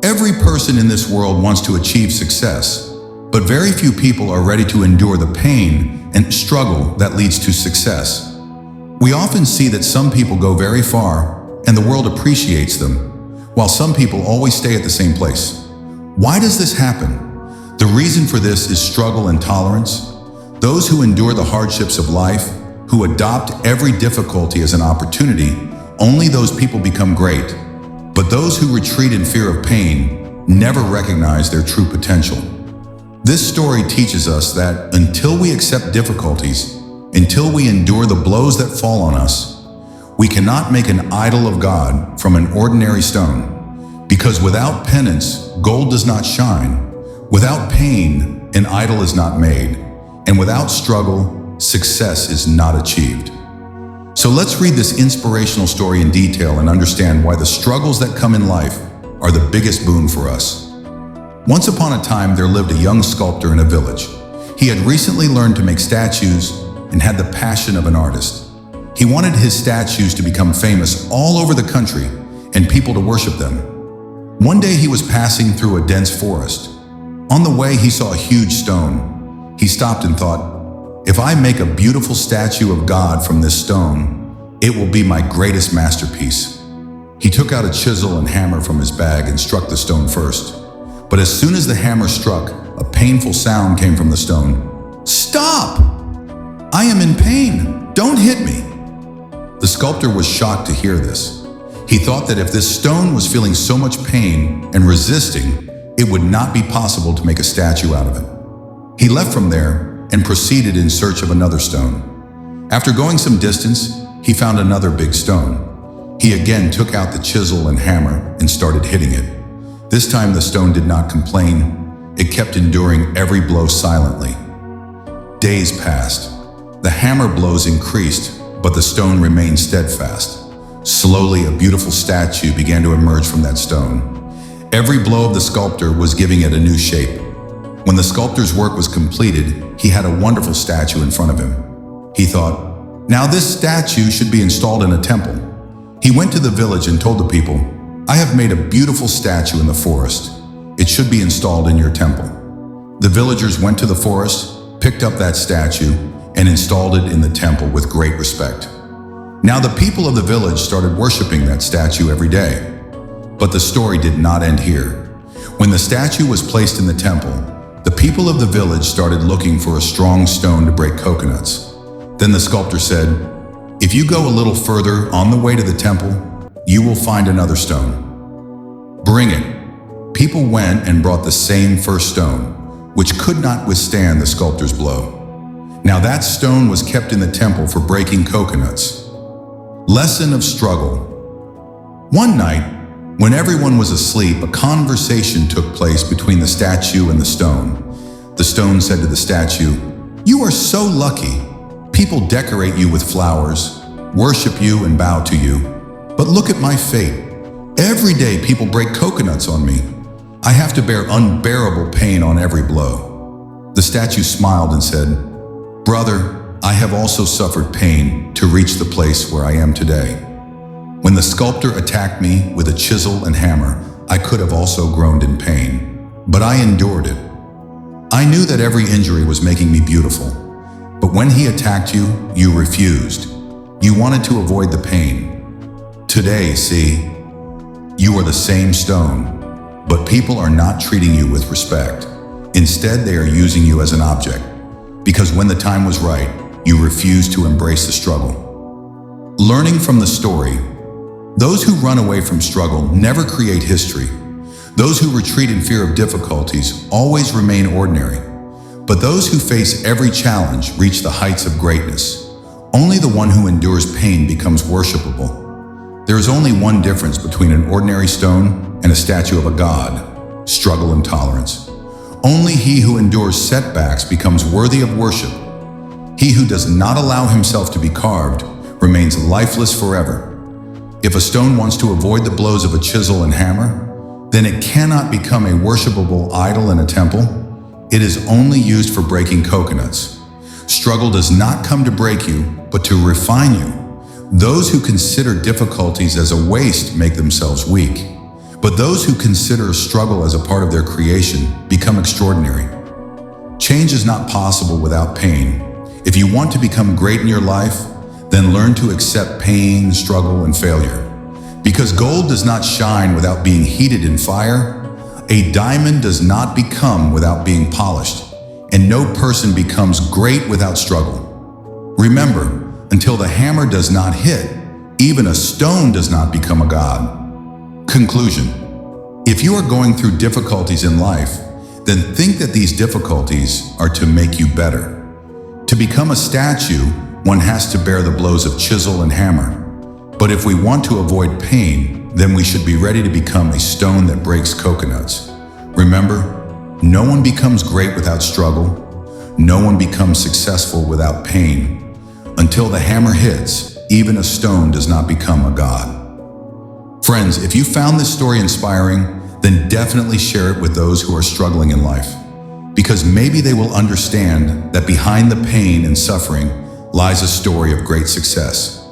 Every person in this world wants to achieve success, but very few people are ready to endure the pain and struggle that leads to success. We often see that some people go very far and the world appreciates them, while some people always stay at the same place. Why does this happen? The reason for this is struggle and tolerance. Those who endure the hardships of life, who adopt every difficulty as an opportunity, only those people become great. But those who retreat in fear of pain never recognize their true potential. This story teaches us that until we accept difficulties, until we endure the blows that fall on us, we cannot make an idol of God from an ordinary stone. Because without penance, gold does not shine. Without pain, an idol is not made. And without struggle, success is not achieved. So let's read this inspirational story in detail and understand why the struggles that come in life are the biggest boon for us. Once upon a time, there lived a young sculptor in a village. He had recently learned to make statues and had the passion of an artist. He wanted his statues to become famous all over the country and people to worship them. One day he was passing through a dense forest. On the way, he saw a huge stone. He stopped and thought, if I make a beautiful statue of God from this stone, it will be my greatest masterpiece. He took out a chisel and hammer from his bag and struck the stone first. But as soon as the hammer struck, a painful sound came from the stone. Stop! I am in pain. Don't hit me. The sculptor was shocked to hear this. He thought that if this stone was feeling so much pain and resisting, it would not be possible to make a statue out of it. He left from there and proceeded in search of another stone. After going some distance, he found another big stone. He again took out the chisel and hammer and started hitting it. This time the stone did not complain. It kept enduring every blow silently. Days passed. The hammer blows increased, but the stone remained steadfast. Slowly, a beautiful statue began to emerge from that stone. Every blow of the sculptor was giving it a new shape. When the sculptor's work was completed, he had a wonderful statue in front of him. He thought, now this statue should be installed in a temple. He went to the village and told the people, I have made a beautiful statue in the forest. It should be installed in your temple. The villagers went to the forest, picked up that statue, and installed it in the temple with great respect. Now the people of the village started worshiping that statue every day. But the story did not end here. When the statue was placed in the temple, the people of the village started looking for a strong stone to break coconuts. Then the sculptor said, if you go a little further on the way to the temple, you will find another stone. Bring it. People went and brought the same first stone, which could not withstand the sculptor's blow. Now that stone was kept in the temple for breaking coconuts. Lesson of struggle. One night, when everyone was asleep, a conversation took place between the statue and the stone. The stone said to the statue, you are so lucky. People decorate you with flowers, worship you and bow to you. But look at my fate. Every day people break coconuts on me. I have to bear unbearable pain on every blow. The statue smiled and said, brother, I have also suffered pain to reach the place where I am today. When the sculptor attacked me with a chisel and hammer, I could have also groaned in pain, but I endured it. I knew that every injury was making me beautiful, but when he attacked you, you refused. You wanted to avoid the pain. Today, see, you are the same stone, but people are not treating you with respect. Instead, they are using you as an object, because when the time was right, you refused to embrace the struggle. Learning from the story, those who run away from struggle never create history. Those who retreat in fear of difficulties always remain ordinary. But those who face every challenge reach the heights of greatness. Only the one who endures pain becomes worshipable. There is only one difference between an ordinary stone and a statue of a god: struggle and tolerance. Only he who endures setbacks becomes worthy of worship. He who does not allow himself to be carved remains lifeless forever. If a stone wants to avoid the blows of a chisel and hammer, then it cannot become a worshipable idol in a temple. It is only used for breaking coconuts. Struggle does not come to break you, but to refine you. Those who consider difficulties as a waste make themselves weak. But those who consider struggle as a part of their creation become extraordinary. Change is not possible without pain. If you want to become great in your life, then learn to accept pain, struggle, and failure. Because gold does not shine without being heated in fire, a diamond does not become without being polished, and no person becomes great without struggle. Remember, until the hammer does not hit, even a stone does not become a god. Conclusion: if you are going through difficulties in life, then think that these difficulties are to make you better. To become a statue, one has to bear the blows of chisel and hammer. But if we want to avoid pain, then we should be ready to become a stone that breaks coconuts. Remember, no one becomes great without struggle. No one becomes successful without pain. Until the hammer hits, even a stone does not become a god. Friends, if you found this story inspiring, then definitely share it with those who are struggling in life. Because maybe they will understand that behind the pain and suffering lies a story of great success.